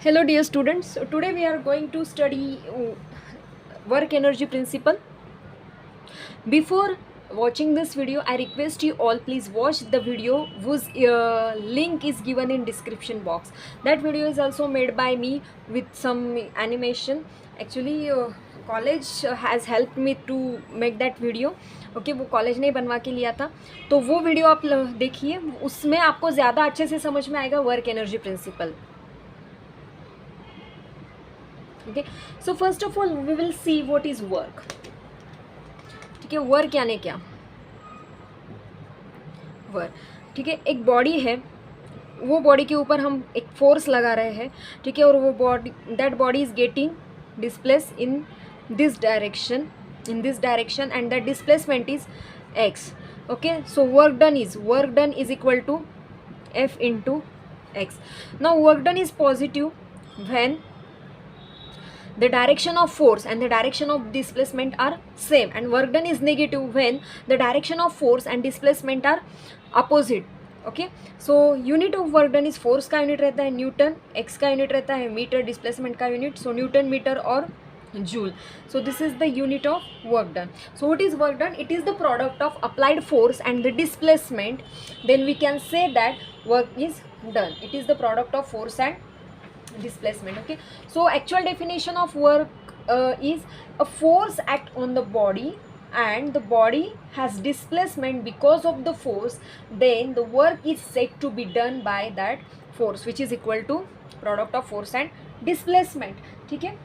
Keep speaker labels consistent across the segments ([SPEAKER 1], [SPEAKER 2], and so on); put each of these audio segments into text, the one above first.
[SPEAKER 1] Hello dear students, so today we are going to study work energy principle. Before watching this video, I request you all please watch the video whose link is given in description box. That video is also made by me with some animation. Actually college has helped me to make that video. Okay वो college ने बनवा के लिया था, तो वो video आप देखिए, उसमें आपको ज़्यादा अच्छे से समझ में आएगा work energy principal. Okay, so first of all we will see what is work. ठीक है, वर्क यानी क्या? वर्क, ठीक है, एक बॉडी है, वो बॉडी के ऊपर हम एक फोर्स लगा रहे हैं, ठीक है, और वो body, that body is getting displace in this direction, and that displacement is x. Okay, so work done is equal to F into x. Now work done is positive when the direction of force and the direction of displacement are same, and work done is negative when the direction of force and displacement are opposite. Okay, so unit of work done is force का unit रहता है Newton, x का unit रहता है metre, displacement का unit so Newton metre और joule. So this is the unit of work done. So what is work done? It is the product of applied force and the displacement. Then we can say that work is done. It is the product of force and displacement. Okay, so actual definition of work is a force act on the body and the body has displacement because of the force, then the work is said to be done by that force, which is equal to product of force and displacement. ठीक है,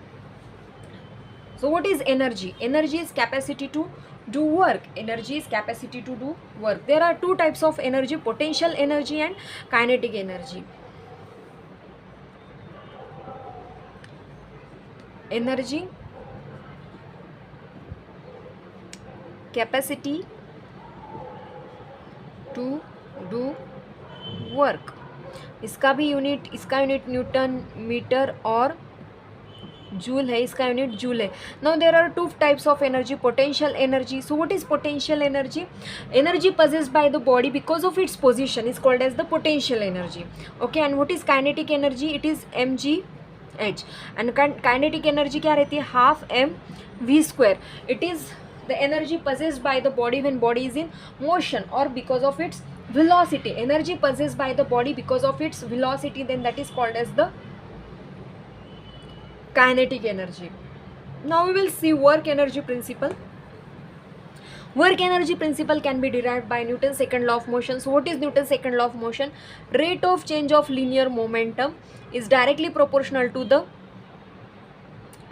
[SPEAKER 1] so what is energy? Energy is capacity to do work. Energy is capacity to do work. There are two types of energy: potential energy and kinetic energy. Energy, capacity to do work. इसका unit newton metre और joule है, इसका unit joule है. Now there are two types of energy, potential energy. So what is potential energy? Energy possessed by the body because of its position is called as the potential energy. Okay, and what is kinetic energy? It is mgh. and kinetic energy क्या रहती है? Half M V square. It is the energy possessed by the body when body is in motion or because of its velocity. Energy possessed by the body because of its velocity, then that is called as the kinetic energy. Now we will see work energy principle. Work energy principle can be derived by Newton's second law of motion. So what is Newton's second law of motion? Rate of change of linear momentum is directly proportional to the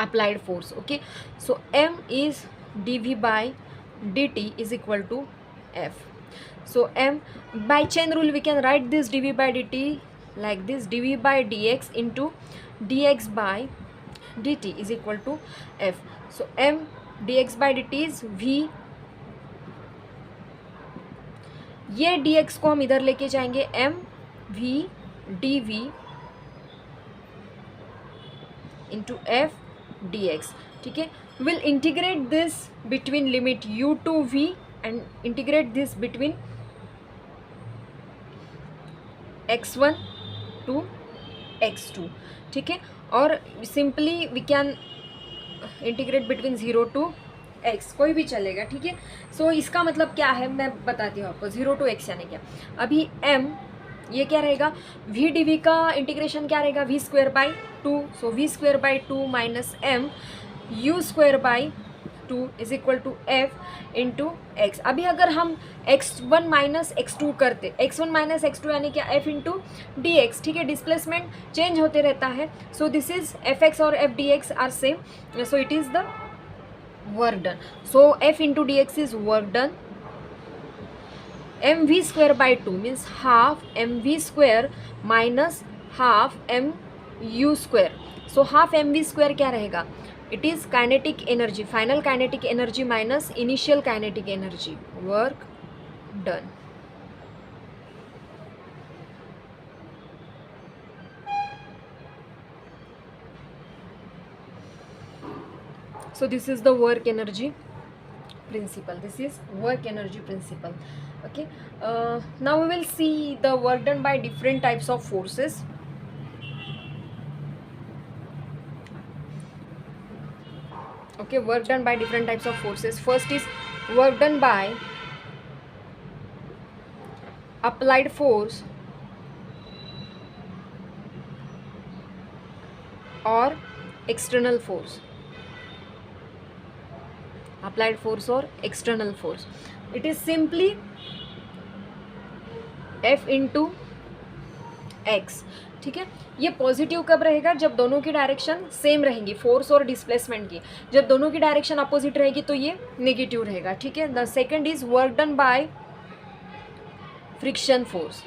[SPEAKER 1] applied force. Okay, so m is dv by dt is equal to f. So m, by chain rule we can write this dv by dt like this: dv by dx into dx by dt is equal to f. So m dx by dt is v. ये dx को हम इधर लेके जाएंगे, m v dv into f dx. ठीक है, will integrate this between limit u to v and integrate this between x1 to x2. ठीक है, और simply we can integrate between 0 to x, कोई भी चलेगा. ठीक है, सो इसका मतलब क्या है मैं बताती हूँ आपको. 0 to x यानी क्या? अभी m ये क्या रहेगा? v dv का इंटीग्रेशन क्या रहेगा? v square by 2. So v square by 2 minus m u square by 2 is equal to f into x. अभी अगर हम x1 माइनस x2 करते, x1 माइनस x2 यानी क्या? f into D X. ठीक है, डिस्प्लेसमेंट चेंज होते रहता है. So this is F X और F D X are same, so it is the work done. So f into D X is work done. M V square by 2 means half M V square minus half M U square. So half M V square क्या रहेगा? It is kinetic energy, final kinetic energy minus initial kinetic energy. Work done. So this is the work energy principle. This is work energy principle. Okay, now we will see the work done by different types of forces. Okay, work done by different types of forces. First is work done by applied force or external force. Applied force or external force. It is simply F into x. ठीक है, ये positive कब रहेगा? जब दोनों की direction same रहेंगी, force और डिस्प्लेसमेंट की. जब दोनों की डायरेक्शन अपोजिट रहेगी तो ये नेगेटिव रहेगा. ठीक है. The second is work done by friction force.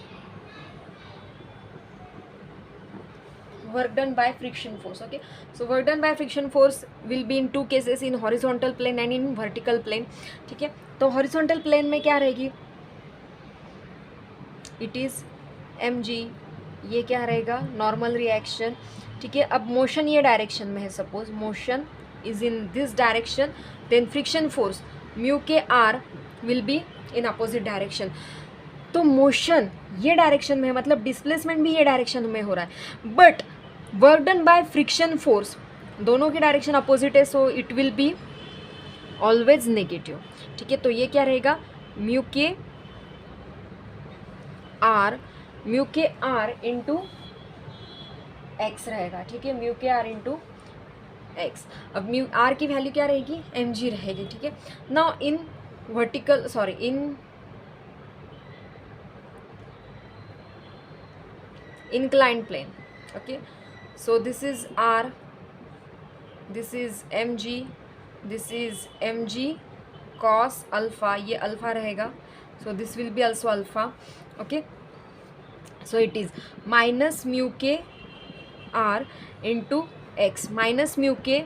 [SPEAKER 1] Work done by friction force. Okay, so work done by friction force will be in two cases, in horizontal plane and in vertical plane. ठीक है, तो horizontal plane में क्या रहेगी? It is mg. ये क्या रहेगा? Normal reaction. ठीक है, अब मोशन ये डायरेक्शन में है, suppose motion is in this direction, then friction force mu K R will be in opposite direction. तो मोशन ये डायरेक्शन में है, मतलब डिस्प्लेसमेंट भी ये डायरेक्शन में हो रहा है, but work done by friction force दोनों की डायरेक्शन अपोजिट है, so it will be always negative. ठीक है, तो ये क्या रहेगा? Mu K are into x रहेगा. ठीक है, mu K are into x. अब म्यू आर की वैल्यू क्या रहेगी? एम जी रहेगी. ठीक है, now in vertical in inclined plane. Okay, so this is r, this is mg, this is mg cos alpha. ये अल्फा रहेगा, so this will be also alpha. Okay, so it is minus mu के r into x. Minus mu के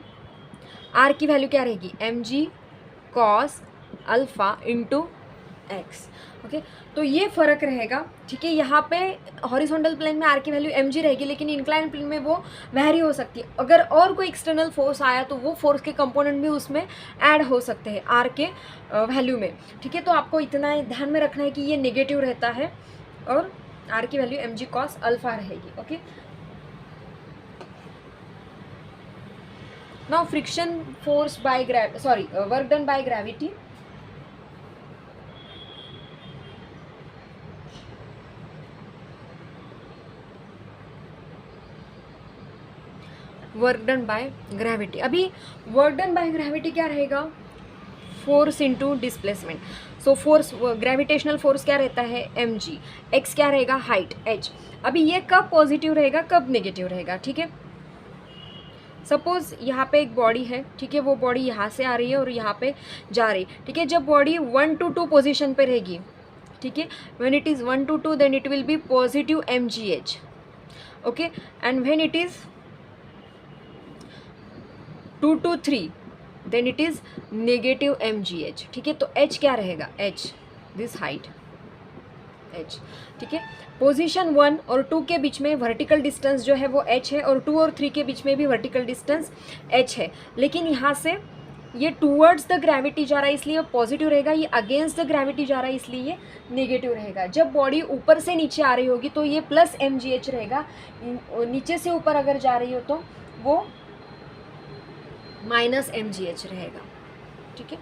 [SPEAKER 1] r की value क्या रहेगी? mg cos alpha into x. Okay, तो ये फ़र्क रहेगा. ठीक है, यहाँ पे हॉरिजॉन्टल प्लेन में आर की वैल्यू एम जी रहेगी, लेकिन इंक्लाइन प्लेन में वो वैरी हो सकती है. अगर और कोई एक्सटर्नल फोर्स आया तो वो फोर्स के कंपोनेंट भी उसमें ऐड हो सकते हैं आर के वैल्यू में. ठीक है, तो आपको इतना ध्यान में रखना है कि ये नेगेटिव रहता है और आर की value M G cos alpha रहेगी. Okay, now friction force by work done by gravity. Work done by gravity. अभी वर्क डन बाय ग्रेविटी क्या रहेगा? Force into displacement. So force, gravitational force क्या रहता है? M G. एक्स क्या रहेगा? Height H. अभी ये कब पॉजिटिव रहेगा, कब नेगेटिव रहेगा? ठीक है, सपोज यहाँ पे एक बॉडी है. ठीक है, वो बॉडी यहाँ से आ रही है और यहाँ पे जा रही. ठीक है, जब बॉडी 1 to 2 पोजिशन पे रहेगी, ठीक है, when it is 1 to 2 then it will be positive M G H. Okay, and when it is 2 to 3 then it is negative M G H. ठीक है, तो एच क्या रहेगा? H, this height H. ठीक है, पोजीशन 1 और 2 के बीच में वर्टिकल डिस्टेंस जो है वो एच है, और 2 और 3 के बीच में भी वर्टिकल डिस्टेंस एच है. लेकिन यहाँ से ये टूवर्ड्स द ग्रेविटी जा रहा है इसलिए पॉजिटिव रहेगा, ये अगेंस्ट द ग्रेविटी जा रहा है इसलिए ये नेगेटिव रहेगा. जब बॉडी ऊपर से नीचे आ रही होगी तो ये प्लस एम जी एच रहेगा, नीचे से ऊपर अगर जा रही हो तो वो माइनस एम जी एच रहेगा. ठीक है,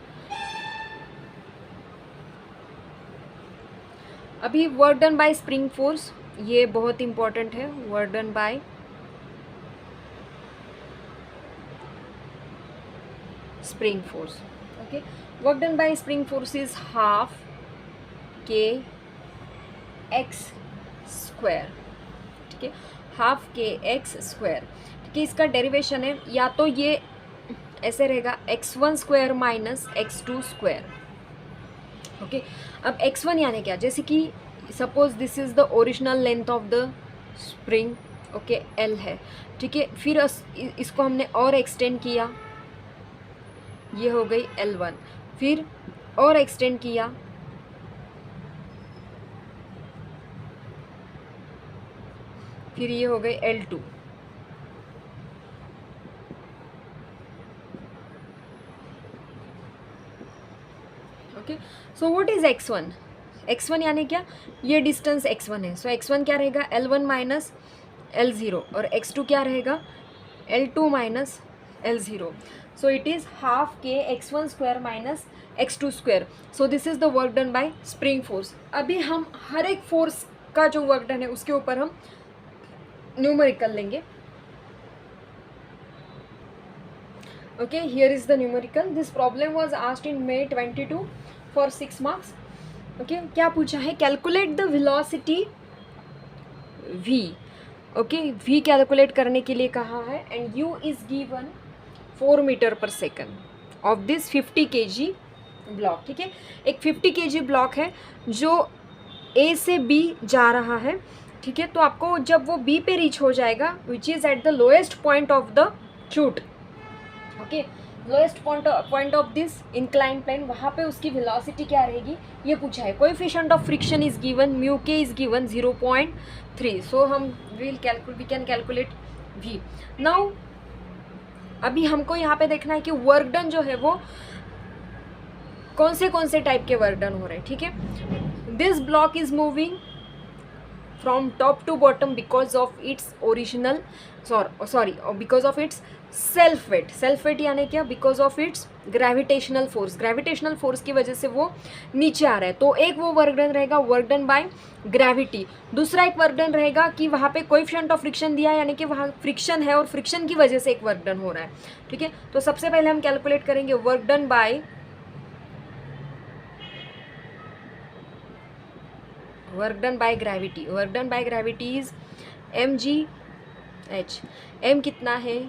[SPEAKER 1] अभी work done by spring force, ये बहुत इंपॉर्टेंट है. Work done by spring force. Okay, work done by spring force is half के एक्स स्क्वायर. ठीक है, हाफ के एक्स स्क्वायर. ठीक है, इसका डेरिवेशन है या तो ये ऐसे रहेगा x1 square minus x2 square. Okay, अब x1 यानी क्या? जैसे कि suppose this is the original length of the spring. Okay, L है. ठीक है, फिर इसको हमने और एक्सटेंड किया, ये हो गई L1. फिर और एक्सटेंड किया, फिर ये हो गई L2. Okay, so what is x1? x1 यानी क्या? ये डिस्टेंस x1 है, सो x1 क्या रहेगा? L1 माइनस L0, और x2 क्या रहेगा? L2 minus L0. So it is half k x1 square minus x2 square. So this is the work done by spring force. अभी हम हर एक फोर्स का जो वर्क डन है उसके ऊपर हम न्यूमेरिकल लेंगे. Okay, here is the numerical. This problem was asked in May 22 for 6 marks. Okay, क्या पूछा है? Calculate the velocity v. Okay, v calculate करने के लिए कहा है and u is given 4 metre per second of this 50 kg block. ठीक है, एक 50 kg ब्लॉक है जो A से B जा रहा है. ठीक है, तो आपको जब वो B पे रीच हो जाएगा which is at the lowest point of the chute. Okay, lowest point of this incline plane, वहाँ पे उसकी वेलोसिटी क्या रहेगी ये पूछा है. Coefficient of friction is given, mu के इज गिवन 0.3. सो हम we can calculate v. Now अभी हमको यहाँ पे देखना है कि वर्क डन जो है वो कौन से टाइप के वर्क डन हो रहे हैं. ठीक है, this block is moving from top to bottom because of its original because of its self weight यानी क्या, because of its gravitational force की वजह से वो नीचे आ रहा है. तो एक वो वर्क डन रहेगा वर्क डन बाय ग्रेविटी. दूसरा एक वर्क डन रहेगा कि वहाँ पे कोएफिशिएंट ऑफ फ्रिक्शन दिया है, यानी कि वहाँ फ्रिक्शन है और फ्रिक्शन की वजह से एक वर्क डन हो रहा है. ठीक है, तो सबसे पहले हम कैलकुलेट करेंगे work done by gravity. Work done by gravity is mgh. m कितना है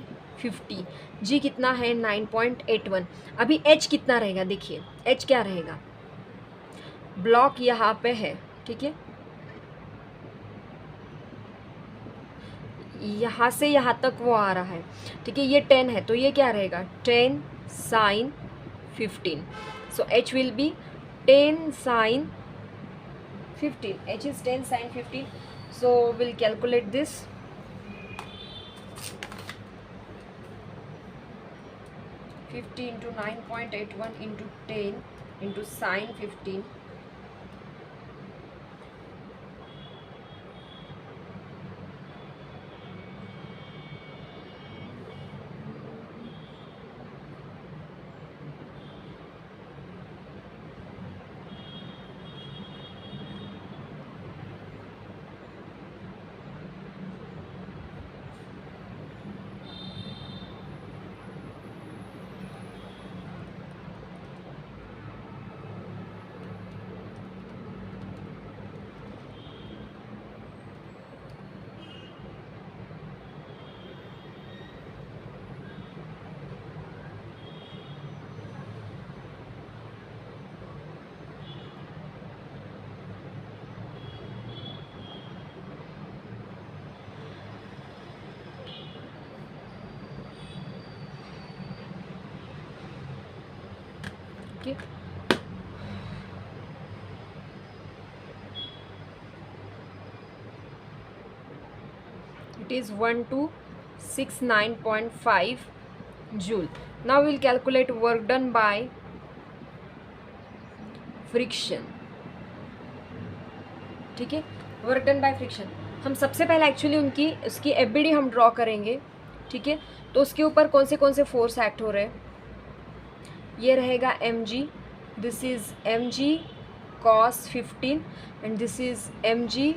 [SPEAKER 1] 50, g कितना है 9.81. अभी h कितना रहेगा, देखिए h क्या रहेगा, ब्लॉक यहाँ पे है. ठीक है, यहाँ से यहाँ तक वो आ रहा है. ठीक है, ये 10 है तो ये क्या रहेगा 10 sin 15. So h will be 10 sin 15. h is 10 sin 15. So we'll calculate this. Fifty into 9.81 into 10 into sin 15. Okay. It is 1269.5 joule. Now we'll calculate work done by friction. ठीक है, वर्क डन बाय फ्रिक्शन. हम सबसे पहले actually उसकी FBD हम draw करेंगे. ठीक है, तो उसके ऊपर कौन से फोर्स एक्ट हो रहे हैं. ये रहेगा mg, this is mg cos 15 and this is mg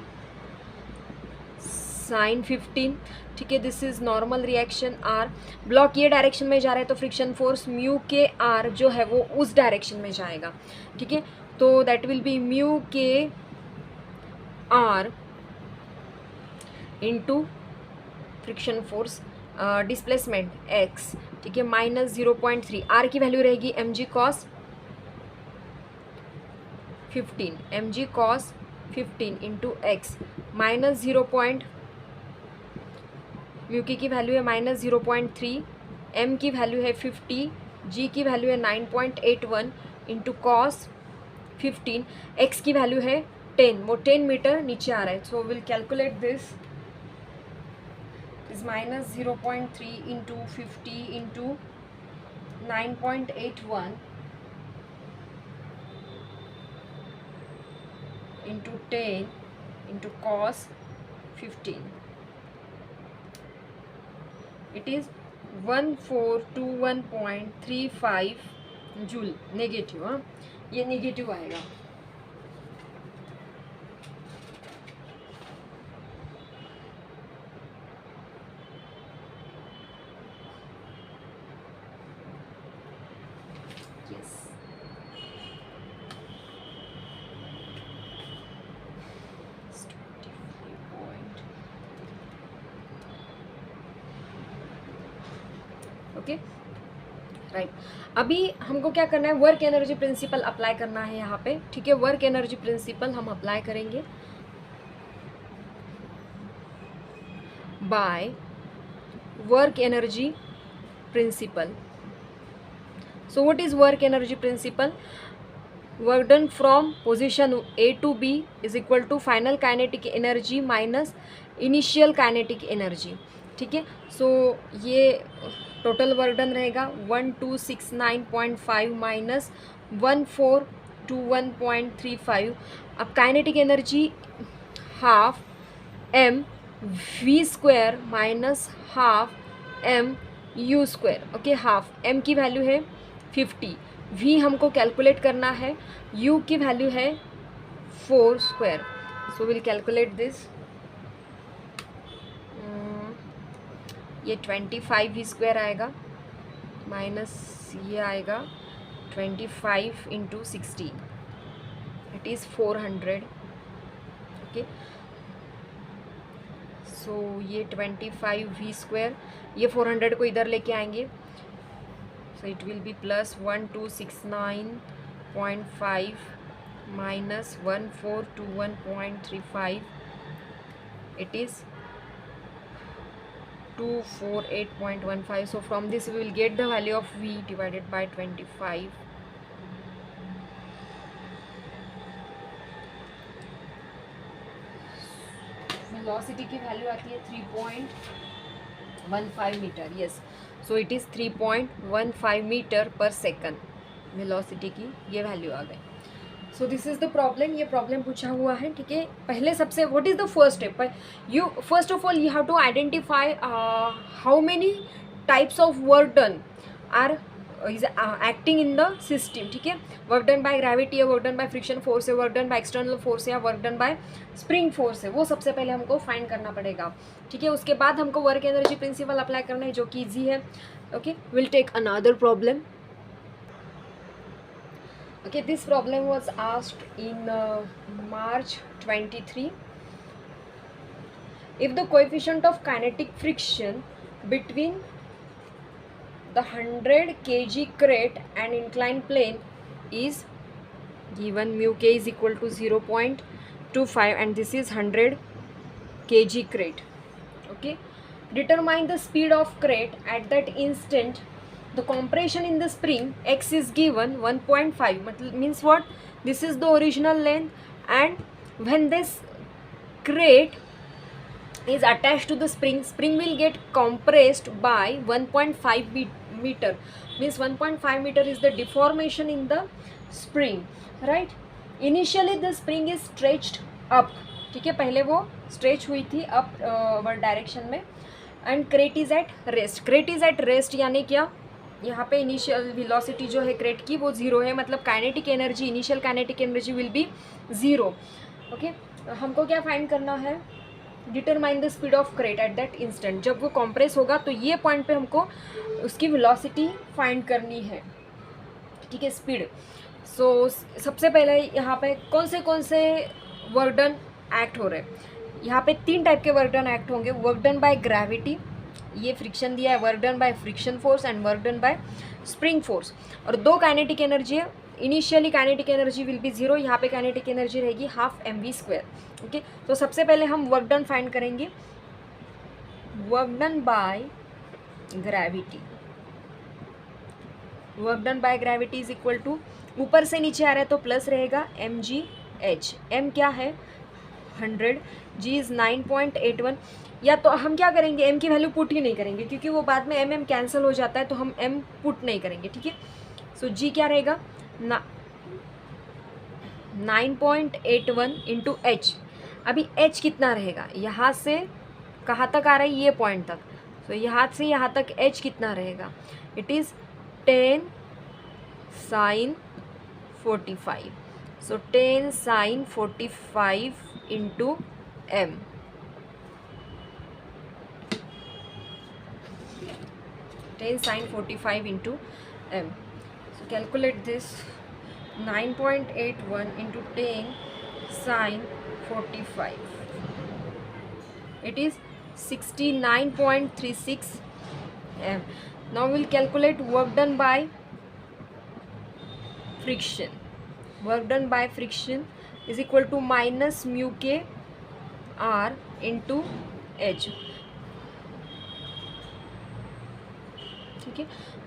[SPEAKER 1] sin 15. ठीक है, this is normal reaction r. Block ये डायरेक्शन में जा रहा है तो फ्रिक्शन फोर्स म्यू के r जो है वो उस डायरेक्शन में जाएगा. ठीक है, तो दैट विल बी म्यू के r into friction force displacement x. ठीक है, माइनस 0.3. r की वैल्यू रहेगी mg cos 15, mg cos 15 into x minus 0. Mu की वैल्यू है माइनस 0.3, m की वैल्यू है 50, g की वैल्यू है 9.81 इंटू कॉस 15, x की वैल्यू है 10. वो 10 मीटर नीचे आ रहा है. सो will calculate this is minus 0.3 into 50 into 9.81 into 10 into cos 15. It is 1421.35 joule negative. हाँ, ये नेगेटिव आएगा। Yes, okay right. अभी हमको क्या करना है, वर्क एनर्जी प्रिंसिपल अप्लाई करना है यहाँ पे, ठीक है। वर्क एनर्जी प्रिंसिपल हम अप्लाई करेंगे by work energy principle. So what is work energy principle? Work done from position A to B is equal to final kinetic energy minus initial kinetic energy, ठीक है। सो ये total work done रहेगा 1269.5 minus 1421.35। अब kinetic energy half m v square minus half m u square, okay. Half m की value है 50, v हमको calculate करना है, u की वैल्यू है 4 square. So will calculate this. ये 25 v स्क्वायर आएगा माइनस ये आएगा 25 इंटू 60, इट इज़ 400, ओके। सो ये 25 v स्क्वायर, ये 400 को इधर लेके आएंगे, so it will be plus 1269.5 minus 1421.35, it is 248.15. so from this we will get the value of v divided by 25. Velocity की वैल्यू आती है 3.15 metre, yes. So it is 3.15 metre per second velocity की ये value आ गई। So this is the problem, ये problem पूछा हुआ है, ठीक है। पहले सबसे what is the first step, you first of all you have to identify how many types of work done are is acting in the system, ठीक है। वर्क डन बाय ग्रेविटी है, work done by friction force है, work done by external force है, या work done by spring force है, वो सबसे पहले हमको फाइंड करना पड़ेगा, ठीक है। उसके बाद हमको वर्क एनर्जी प्रिंसिपल अप्लाई करना है, जो कि ईजी है, okay. Will take another problem, okay. This problem was asked in March 23. If the coefficient of kinetic friction between the 100 kg crate and inclined plane is given, mu k is equal to 0.25 and this is 100 kg crate, okay. Determine the speed of crate at that instant. The compression in the spring x is given 1.5, means what, this is the original length, and when this crate is attached to the spring, spring will get compressed by 1.5 meter, means 1.5 meter is the deformation in the spring, right. Initially the spring is stretched up, ठीक है, पहले वो stretch हुई थी upward direction में, and crate is at rest. crate is at rest यानी क्या, यहाँ पे इनिशियल वेलोसिटी जो है क्रेट की वो ज़ीरो है, मतलब kinetic energy, initial kinetic energy will be zero, okay. हमको क्या फाइंड करना है, determine the speed of crate at that instant. जब वो कॉम्प्रेस होगा तो ये पॉइंट पे हमको उसकी वेलोसिटी फाइंड करनी है, ठीक है, स्पीड। सो सबसे पहले यहाँ पे कौन से वर्क डन एक्ट हो रहे हैं, यहाँ पे 3 टाइप के वर्क डन एक्ट होंगे। वर्क डन बाय ग्रेविटी, ये फ्रिक्शन दिया है, work done by friction force and work done by spring force, और 2 काइनेटिक एनर्जी है। Initially kinetic energy will be 0, यहाँ पे काइनेटिक एनर्जी रहेगी हाफ mv स्क्वायर, ओके। तो सबसे पहले हम वर्क डन फाइंड करेंगे, work done by gravity. Work done by gravity is equal to, ऊपर से नीचे आ रहा है तो प्लस रहेगा mg h, m क्या है 100, g इज़ 9.81। या तो हम क्या करेंगे, m की वैल्यू पुट ही नहीं करेंगे, क्योंकि वो बाद में m कैंसिल हो जाता है, तो हम m पुट नहीं करेंगे, ठीक है। सो g क्या रहेगा 9.81 इंटू h। अभी h कितना रहेगा, यहाँ से कहाँ तक आ रहा है, ये पॉइंट तक, तो यहाँ से यहाँ तक h कितना रहेगा, it is 10 sin 45. So 10 sin 45 into m. 10 sin 45 into m. So calculate this. 9.81 into 10 sin 45. It is 69.36 m. Now we'll calculate work done by friction. Work done by friction is equal to minus mu k r into h. ठीक है,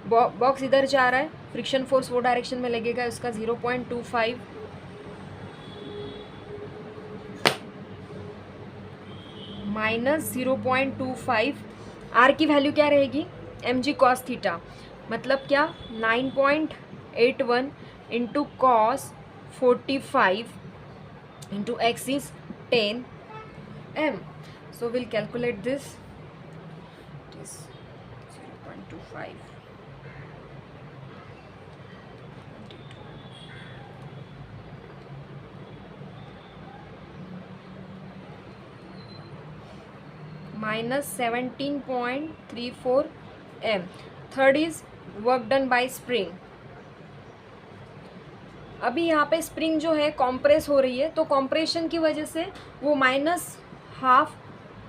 [SPEAKER 1] box इधर जा रहा है, friction force वो direction में लगेगा, उसका 0.25 माइनस 0.25 आर की वैल्यू क्या रहेगी, mg cos थीटा, मतलब क्या 9.81 into cos 45 into x is 10 m. So we'll calculate this. It is 0.25 minus 17.34 m. Third is work done by spring. अभी यहाँ पे स्प्रिंग जो है कॉम्प्रेस हो रही है, तो कॉम्प्रेशन की वजह से वो माइनस हाफ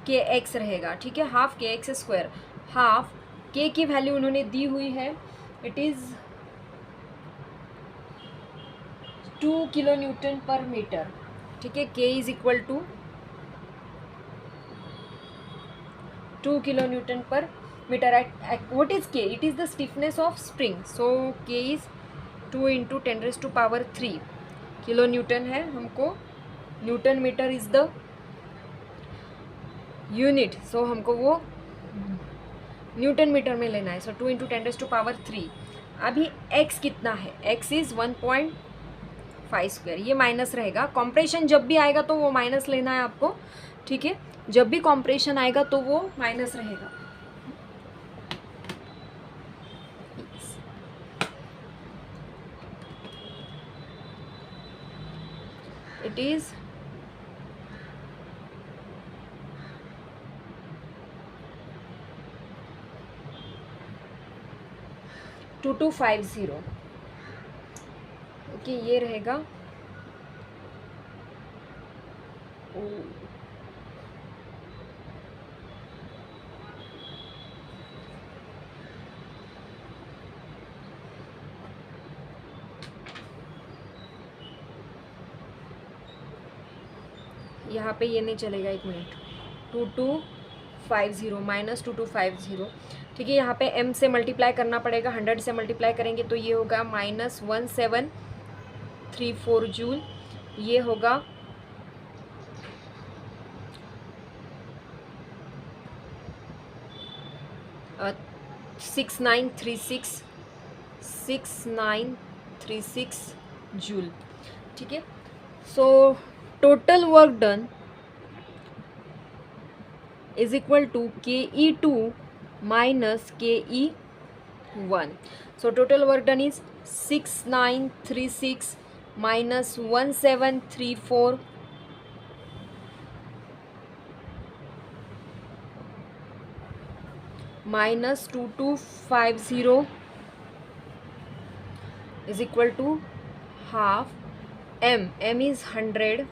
[SPEAKER 1] के एक्स रहेगा, ठीक है, हाफ के एक्स स्क्वायर. हाफ के की वैल्यू उन्होंने दी हुई है, it is 2 kilo newton per metre, ठीक है. K is equal to 2 kilo newton per metre. What is K, it is the stiffness of spring. So K is 2 into 10⁻³ kilo newton है. हमको newton metre is the unit, so हमको वो Newton metre में लेना है. सो 2 into 10⁻³ अभी x कितना है, x इज़ 1.5². ये माइनस रहेगा. कॉम्प्रेशन जब भी आएगा तो वो माइनस लेना है आपको, ठीक है. जब भी कॉम्प्रेशन आएगा तो वो माइनस रहेगा. It is 2250. ओके, ये रहेगा. यहाँ पे ये नहीं चलेगा, एक मिनट. 2250 माइनस 2250, ठीक है. यहाँ पे m से मल्टीप्लाई करना पड़ेगा, 100 से मल्टीप्लाई करेंगे तो ये होगा माइनस 1734 जूल. ये होगा 6936 जूल, ठीक है. So total work done is equal to KE2 minus KE1. So total work done is 6936 minus 1734 minus 2250 is equal to half m. m is 100,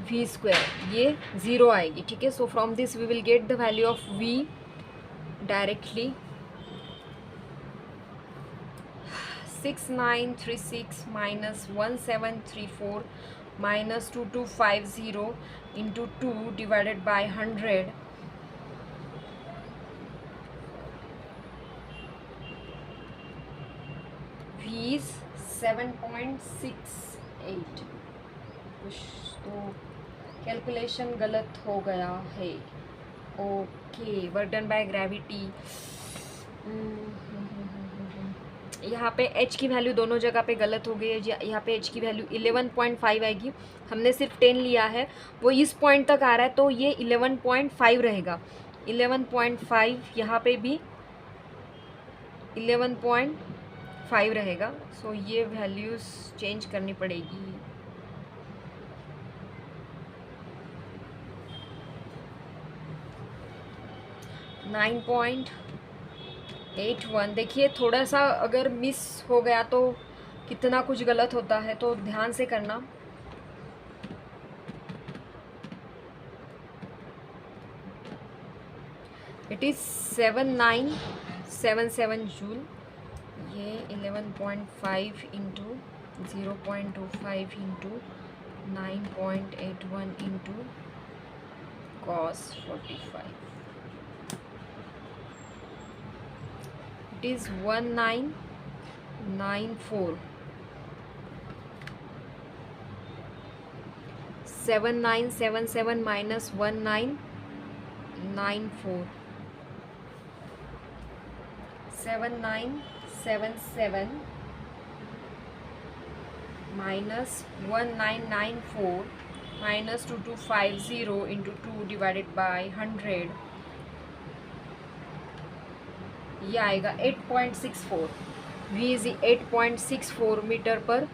[SPEAKER 1] v square, ये 0 आएगी, ठीक है. So from this we will get the value of v directly. 6936 minus 1734 minus 2250 into 2 divided by 100. v is 7.68. तो calculation गलत हो गया है. Okay, work done by gravity. यहाँ पे h की वैल्यू दोनों जगह पे गलत हो गई है. यहाँ पे h की वैल्यू 11.5 आएगी, हमने सिर्फ 10 लिया है, वो इस पॉइंट तक आ रहा है तो ये 11.5 रहेगा. 11.5, यहाँ पे भी 11.5 रहेगा। सो ये वैल्यूज़ चेंज करनी पड़ेगी। Nine point 81। देखिए थोड़ा सा अगर मिस हो गया तो कितना कुछ गलत होता है, तो ध्यान से करना। It is 7977 joule. ये 11.5 into 0.25 into 9.81 into cos 45, it is 1994। 7977 minus 1994, 7977 minus 1994 minus 2250 into 2 divided by 100, ये आएगा 8.64। v is 8.64 metre per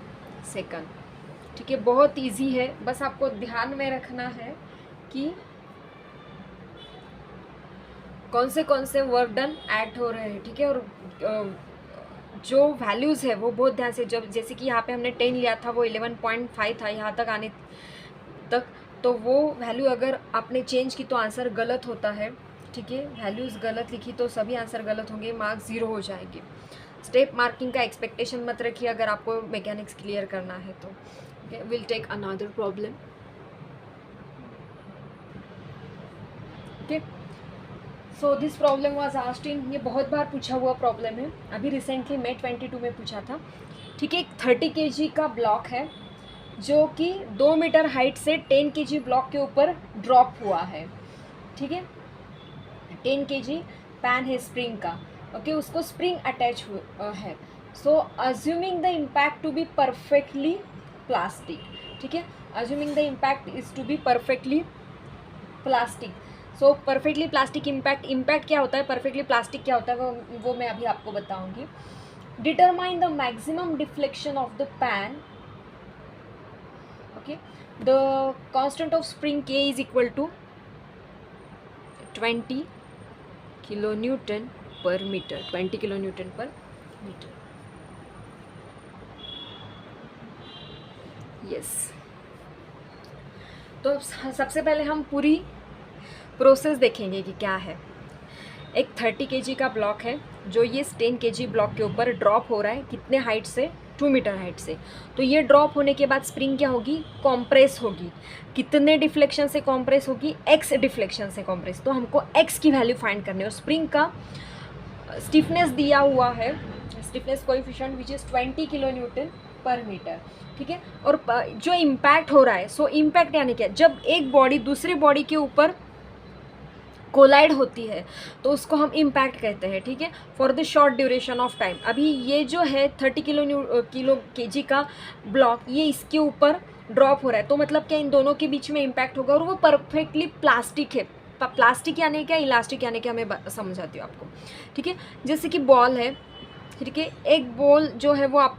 [SPEAKER 1] second. ठीक है, बहुत इजी है, बस आपको ध्यान में रखना है कि कौन से वर्क डन ऐड हो रहे हैं। ठीक है, और जो वैल्यूज़ है वो बहुत ध्यान से, जब जैसे कि यहाँ पे हमने 10 लिया था, वो 11.5 था यहाँ तक आने तक, तो वो वैल्यू अगर आपने चेंज की तो आंसर गलत होता है। ठीक है, वैल्यूज़ गलत लिखी तो सभी आंसर गलत होंगे, मार्क्स 0 हो जाएंगे। स्टेप मार्किंग का एक्सपेक्टेशन मत रखिए अगर आपको मैकेनिक्स क्लियर करना है तो। Okay, will take another problem. Okay, so this problem was asked in, ये बहुत बार पूछा हुआ प्रॉब्लम है, अभी रिसेंटली May 22 में पूछा था। ठीक है, एक 30 kg का ब्लॉक है जो कि 2 मीटर हाइट से 10 kg ब्लॉक के ऊपर ड्रॉप हुआ है। ठीक है, 10 kg पैन है स्प्रिंग का। ओके, उसको स्प्रिंग अटैच है। So assuming the impact to be perfectly plastic. ठीक है, assuming the impact is to be perfectly plastic. So perfectly plastic impact क्या होता है, परफेक्टली प्लास्टिक क्या होता है, वो मैं अभी आपको बताऊंगी। Determine the maximum deflection of the pan. Okay, the constant of spring K is equal to 20 kilonewton per meter, 20 kilonewton per meter। Yes, तो सबसे पहले हम पूरी प्रोसेस देखेंगे कि क्या है। एक 30 kg का ब्लॉक है जो ये 10 kg ब्लॉक के ऊपर ड्रॉप हो रहा है, कितने हाइट से, 2 मीटर हाइट से। तो ये ड्रॉप होने के बाद स्प्रिंग क्या होगी, कॉम्प्रेस होगी। कितने डिफ्लेक्शन से कॉम्प्रेस होगी, x डिफ्लेक्शन से कॉम्प्रेस। तो हमको x की वैल्यू फाइंड करनी है। और स्प्रिंग का स्टिफनेस दिया हुआ है, stiffness coefficient which is 20 kilonewton पर मीटर। ठीक है, और जो इम्पैक्ट हो रहा है, सो इम्पैक्ट यानी क्या, जब एक बॉडी दूसरी बॉडी के ऊपर कोलाइड होती है तो उसको हम इम्पैक्ट कहते हैं। ठीक है, for the short duration of time. अभी ये जो है 30 किलो केजी का ब्लॉक, ये इसके ऊपर ड्रॉप हो रहा है, तो मतलब क्या, इन दोनों के बीच में इम्पैक्ट होगा और वो परफेक्टली प्लास्टिक है। प्लास्टिक यानी क्या, इलास्टिक यानी क्या, मैं समझाती हूँ आपको। ठीक है, जैसे कि बॉल है। ठीक है, एक बॉल जो है वो आप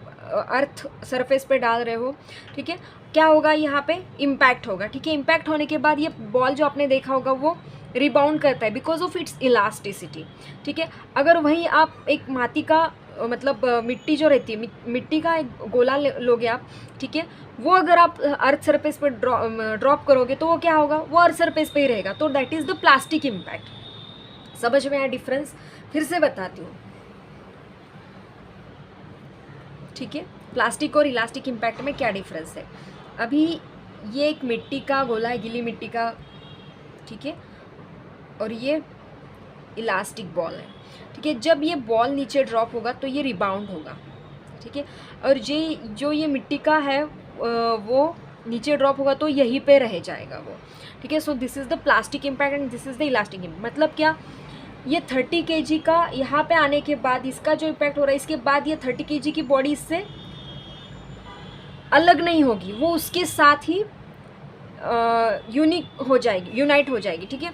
[SPEAKER 1] अर्थ सरफेस पे डाल रहे हो। ठीक है, क्या होगा, यहाँ पे इम्पैक्ट होगा। ठीक है, इम्पैक्ट होने के बाद ये बॉल जो आपने देखा होगा वो रिबाउंड करता है बिकॉज ऑफ इट्स इलास्टिसिटी। ठीक है, अगर वहीं आप एक माटी का मतलब मिट्टी जो रहती है, मिट्टी का एक गोला लोगे आप। ठीक है, वो अगर आप अर्थ सरफेस पर ड्रॉप करोगे तो वो क्या होगा, वो अर्थ सरफेस पे ही रहेगा। तो that is the plastic impact. समझ में आया डिफरेंस? फिर से बताती हूँ। ठीक है, प्लास्टिक और इलास्टिक इम्पैक्ट में क्या डिफरेंस है। अभी ये एक मिट्टी का गोला है, गीली मिट्टी का। ठीक है, और ये इलास्टिक बॉल है। ठीक है, जब ये बॉल नीचे ड्रॉप होगा तो ये रिबाउंड होगा। ठीक है, और ये जो ये मिट्टी का है वो नीचे ड्रॉप होगा तो यहीं पे रह जाएगा वो। ठीक है, so this is the plastic impact and this is the elastic impact. मतलब क्या, ये 30 kg का यहाँ पे आने के बाद इसका जो इम्पैक्ट हो रहा है, इसके बाद ये 30 kg की बॉडी इससे अलग नहीं होगी, वो उसके साथ ही यूनिट हो जाएगी। ठीक है,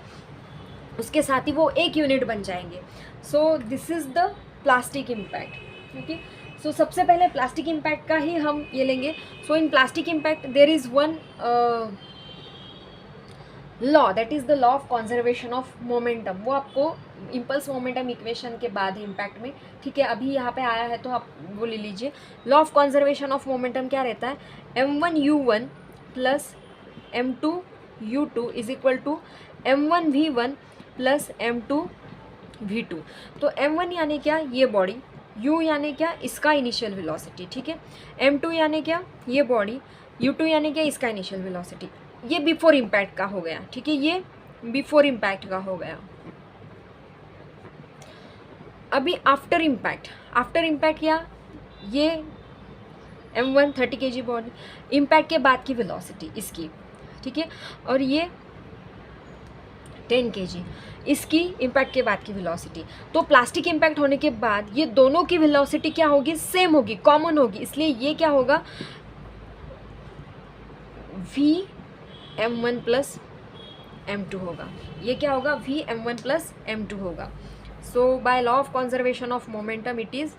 [SPEAKER 1] उसके साथ ही वो एक यूनिट बन जाएंगे. So this is the plastic impact. Okay, so सबसे पहले प्लास्टिक इम्पैक्ट का ही हम ये लेंगे. So in plastic impact there is one law, that is the law of conservation of momentum. वो आपको इम्पल्स मोमेंटम इक्वेशन के बाद है इम्पैक्ट में. ठीक है, अभी यहाँ पे आया है तो आप वो ले लीजिए. Law of conservation of momentum क्या रहता है? m1u1 plus m2u2 is equal to m1v1 plus m2v2. तो m1 यानी क्या? ये बॉडी. u यानी क्या? इसका इनिशियल वेलोसिटी. ठीक है, m2 यानी क्या? ये बॉडी. u2 यानी क्या? इसका इनिशियल वेलोसिटी. ये बिफोर इम्पैक्ट का हो गया. ठीक है, ये बिफोर इम्पैक्ट का हो गया. अभी आफ्टर इम्पैक्ट. आफ्टर इम्पैक्ट क्या? ये m1 30 kg बॉडी, इम्पैक्ट के बाद की वेलोसिटी इसकी. ठीक है, और ये 10 kg इसकी इम्पैक्ट के बाद की वेलोसिटी. तो प्लास्टिक इम्पैक्ट होने के बाद ये दोनों की वेलोसिटी क्या होगी? सेम होगी, कॉमन होगी. इसलिए ये क्या होगा? v m1 प्लस m2 होगा. ये क्या होगा? v m1 प्लस m2 होगा. So by law of conservation of momentum it is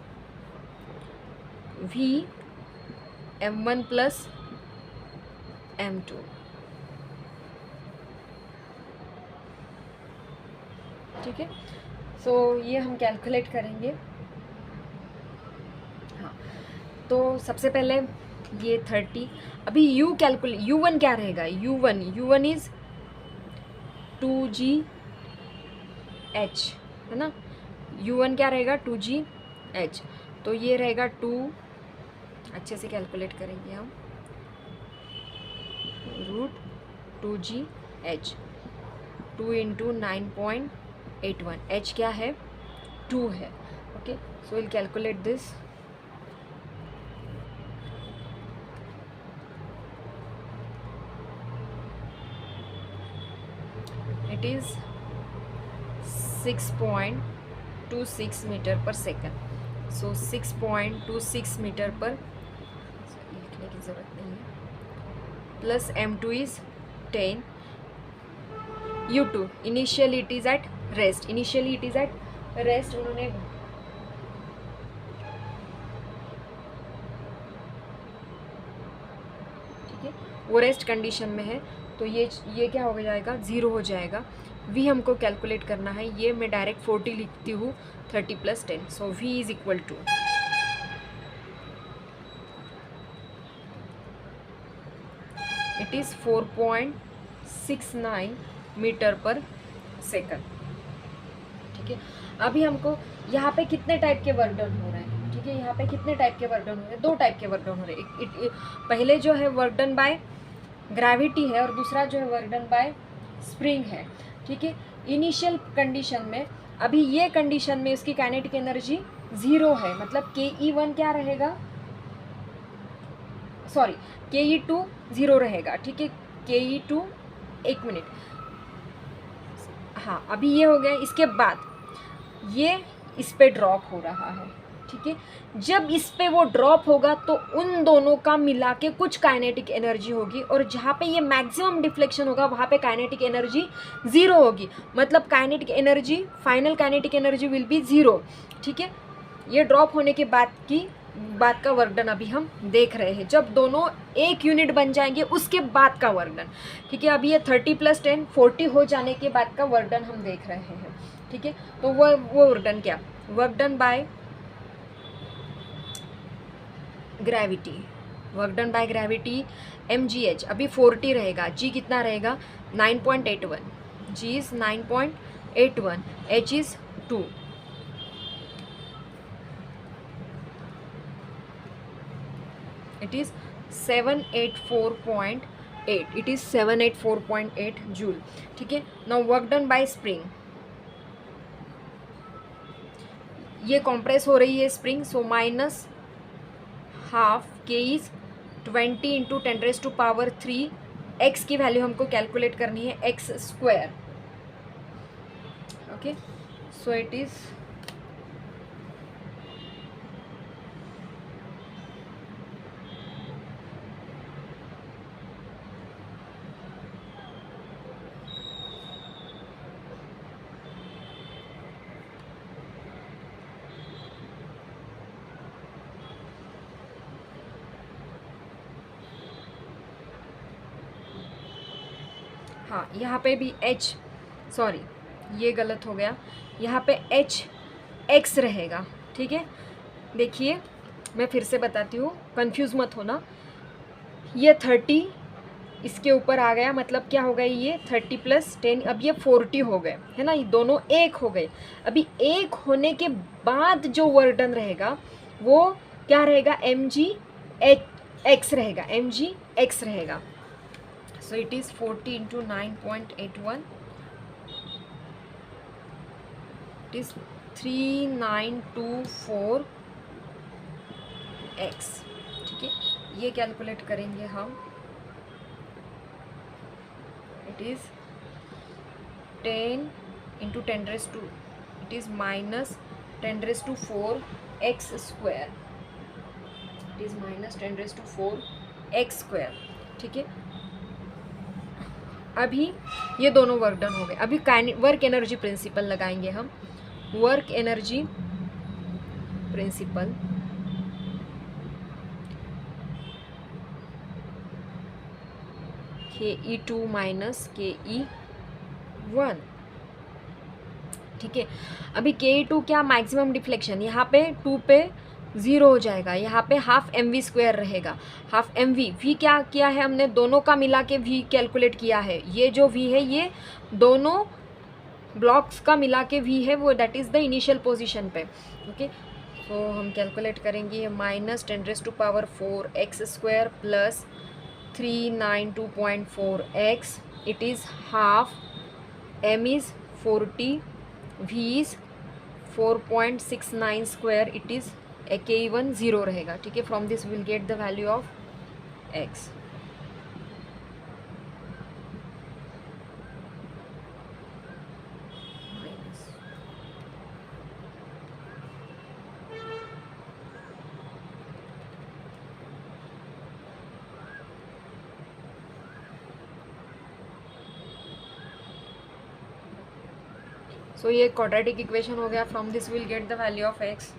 [SPEAKER 1] v m1 plus m2. ठीक है, सो ये हम कैलकुलेट करेंगे. हाँ, तो सबसे पहले ये 30. अभी u कैलकुलेट, u1 क्या रहेगा? u1 इज़ 2gh है ना. u1 क्या रहेगा? 2gh. तो ये रहेगा 2, अच्छे से कैलकुलेट करेंगे हम, रूट 2gh. 2 इंटू 9.81. h क्या है? 2 है. Okay, so will calculate this. It is 6.26 metre per second. So 6.26 metre per, लिखने की ज़रूरत नहीं है, plus m2 is 10. u2 initially it is at rest. Initially it is at rest. उन्होंने ठीक है, वो रेस्ट कंडीशन में है. तो ये क्या हो जाएगा? 0 हो जाएगा. v हमको कैलकुलेट करना है. ये मैं डायरेक्ट 40 लिखती हूँ, 30 plus 10. So v is equal to, it is 4.69 metre per second. ठीक है, अभी हमको यहाँ पे कितने टाइप के वर्क डन हो रहे हैं? ठीक है, यहाँ पे कितने टाइप के वर्क डन हो रहे हैं? 2 टाइप के वर्क डन हो रहे हैं. पहले जो है वर्क डन बाय ग्रेविटी है और दूसरा जो है वर्क डन बाय स्प्रिंग है. ठीक है, इनिशियल कंडीशन में, अभी ये कंडीशन में इसकी काइनेटिक एनर्जी 0 है. मतलब ke1 क्या रहेगा? सॉरी, ke2 0 रहेगा. ठीक है, ke2, एक मिनट, हाँ, अभी ये हो गया. इसके बाद ये इस पे ड्रॉप हो रहा है. ठीक है, जब इस पे वो ड्रॉप होगा तो उन दोनों का मिला के कुछ काइनेटिक एनर्जी होगी, और जहाँ पे ये मैक्सिमम डिफ्लेक्शन होगा वहाँ पे काइनेटिक एनर्जी 0 होगी. मतलब kinetic energy, final kinetic energy will be 0. ठीक है, ये ड्रॉप होने के बाद का वर्क डन अभी हम देख रहे हैं. जब दोनों एक यूनिट बन जाएंगे उसके बाद का वर्क डन. ठीक है, अभी ये 30 प्लस 10 40 हो जाने के बाद का वर्क डन हम देख रहे हैं. ठीक है, तो वो वर्क डन क्या? Work done by gravity. Work done by gravity mgh अभी 40 रहेगा. g कितना रहेगा? 9.81. g is 9.81. h is 2. it is 784.8. it is 784.8 joule. ठीक है, now work done by spring. ये compress हो रही है spring, so minus half k is 20 into 10 raised to power 3. x की वैल्यू हमको कैलकुलेट करनी है, x square. Okay, so it is हाँ यहाँ पे भी h, सॉरी ये गलत हो गया, यहाँ पे h x रहेगा, ठीक है। देखिए मैं फिर से बताती हूँ, कंफ्यूज मत होना। ये 30 इसके ऊपर आ गया, मतलब क्या हो गया, ये 30 + 10, अब ये 40 हो गए, है ना, ये दोनों एक हो गए। अभी एक होने के बाद जो वर्क डन रहेगा वो क्या रहेगा, mg(x) रहेगा, mg(x) रहेगा। सो it is 40 × 9.81, it is 3924x, ठीक है। ये कैलकुलेट करेंगे हम, it is 10 × 10⁻², it is -10⁻⁴x², it is -10⁻⁴x², ठीक है। अभी ये दोनों वर्क डन हो गए। अभी वर्क एनर्जी प्रिंसिपल लगाएंगे हम। Work energy principal, KE2 - KE1, ठीक है। अभी KE2 क्या, मैक्सिमम डिफ्लेक्शन, यहाँ पे 2 पे 0 हो जाएगा, यहाँ पे ½ mv² रहेगा, ½ mv। v क्या किया है हमने, दोनों का मिला के v कैलकुलेट किया है। ये जो v है ये दोनों ब्लॉक्स का मिला के v है, वो that is the initial position पे, ओके। तो हम कैलकुलेट करेंगे -10⁻⁴x² + 392.4x, it is ½ m is 40, v is 4.69², it is KE1 0 रहेगा, ठीक है। From this will get the value of x। सो ये क्वाड्रेटिक इक्वेशन हो गया, from this will get the value of x।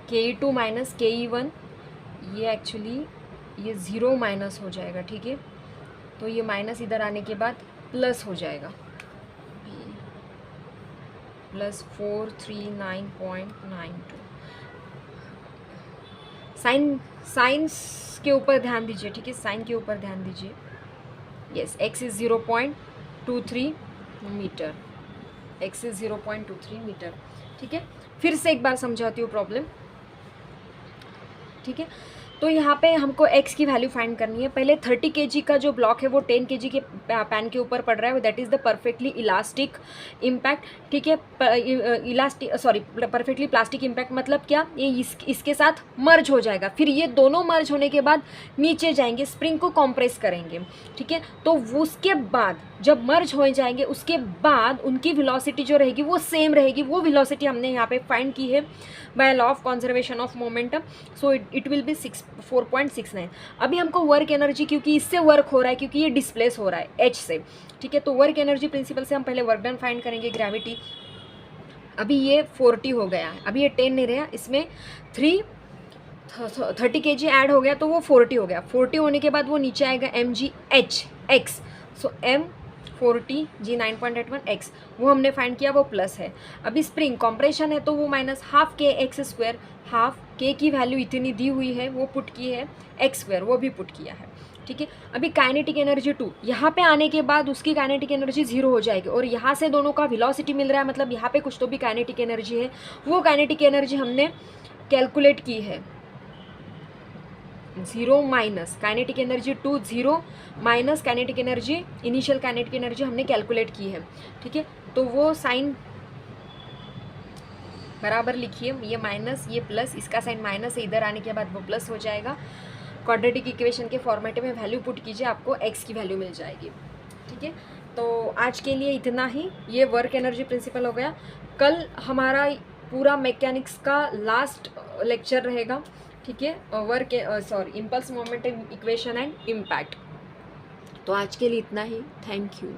[SPEAKER 1] KE2 - KE1, ये actually ये 0 minus हो जाएगा, ठीक है। तो ये माइनस इधर आने के बाद प्लस हो जाएगा, +439.92। साइंस के ऊपर ध्यान दीजिए, ठीक है, साइन के ऊपर ध्यान दीजिए। Yes, x is 0.23 metre, x is 0.23 metre, ठीक है। फिर से एक बार समझाती हूँ प्रॉब्लम, ठीक है। तो यहाँ पे हमको x की वैल्यू फाइंड करनी है। पहले 30 kg का जो ब्लॉक है वो 10 kg के पैन के ऊपर पड़ रहा है, that is the perfectly elastic impact, ठीक है। परफेक्टली प्लास्टिक इम्पैक्ट मतलब क्या, ये इसके साथ मर्ज हो जाएगा, फिर ये दोनों मर्ज होने के बाद नीचे जाएंगे, स्प्रिंग को कॉम्प्रेस करेंगे, ठीक है। तो उसके बाद जब मर्ज हो जाएंगे उसके बाद उनकी वेलोसिटी जो रहेगी वो सेम रहेगी। वो वेलोसिटी हमने यहाँ पे फाइंड की है bye law of conservation of momentum, so it will B 4.69। अभी हमको वर्क एनर्जी, क्योंकि इससे वर्क हो रहा है, क्योंकि ये डिस्प्लेस हो रहा है h से, ठीक है। तो वर्क एनर्जी प्रिंसिपल से हम पहले वर्क डन फाइंड करेंगे, ग्रेविटी। अभी ये 40 हो गया है, अभी ये 10 नहीं रहा, इसमें 30 kg ऐड हो गया तो वो 40 हो गया। 40 होने के बाद वो नीचे आएगा mgh x, सो m40g9.81x वो हमने फाइंड किया, वो प्लस है। अभी स्प्रिंग कॉम्प्रेशन है तो वो माइनस हाफ के एक्स स्क्वायर, हाफ के की वैल्यू इतनी दी हुई है वो पुट की है, एक्स स्क्वायर वो भी पुट किया है, ठीक है। अभी काइनेटिक एनर्जी 2, यहाँ पे आने के बाद उसकी काइनेटिक एनर्जी 0 हो जाएगी, और यहाँ से दोनों का वेलोसिटी मिल रहा है, मतलब यहाँ पे कुछ तो भी काइनेटिक एनर्जी है, वो काइनेटिक एनर्जी हमने कैलकुलेट की है। 0 minus kinetic energy 2, 0 minus kinetic energy, initial kinetic energy हमने कैलकुलेट की है, ठीक है। तो वो साइन बराबर लिखिए, ये माइनस ये प्लस, इसका साइन माइनस है, इधर आने के बाद वो प्लस हो जाएगा। क्वाड्रेटिक इक्वेशन के फॉर्मेट में वैल्यू पुट कीजिए, आपको एक्स की वैल्यू मिल जाएगी, ठीक है। तो आज के लिए इतना ही, ये वर्क एनर्जी प्रिंसिपल हो गया। कल हमारा पूरा मैकेनिक्स का लास्ट लेक्चर रहेगा, ठीक है, work impulse momentum equation and impact. तो आज के लिए इतना ही, थैंक यू।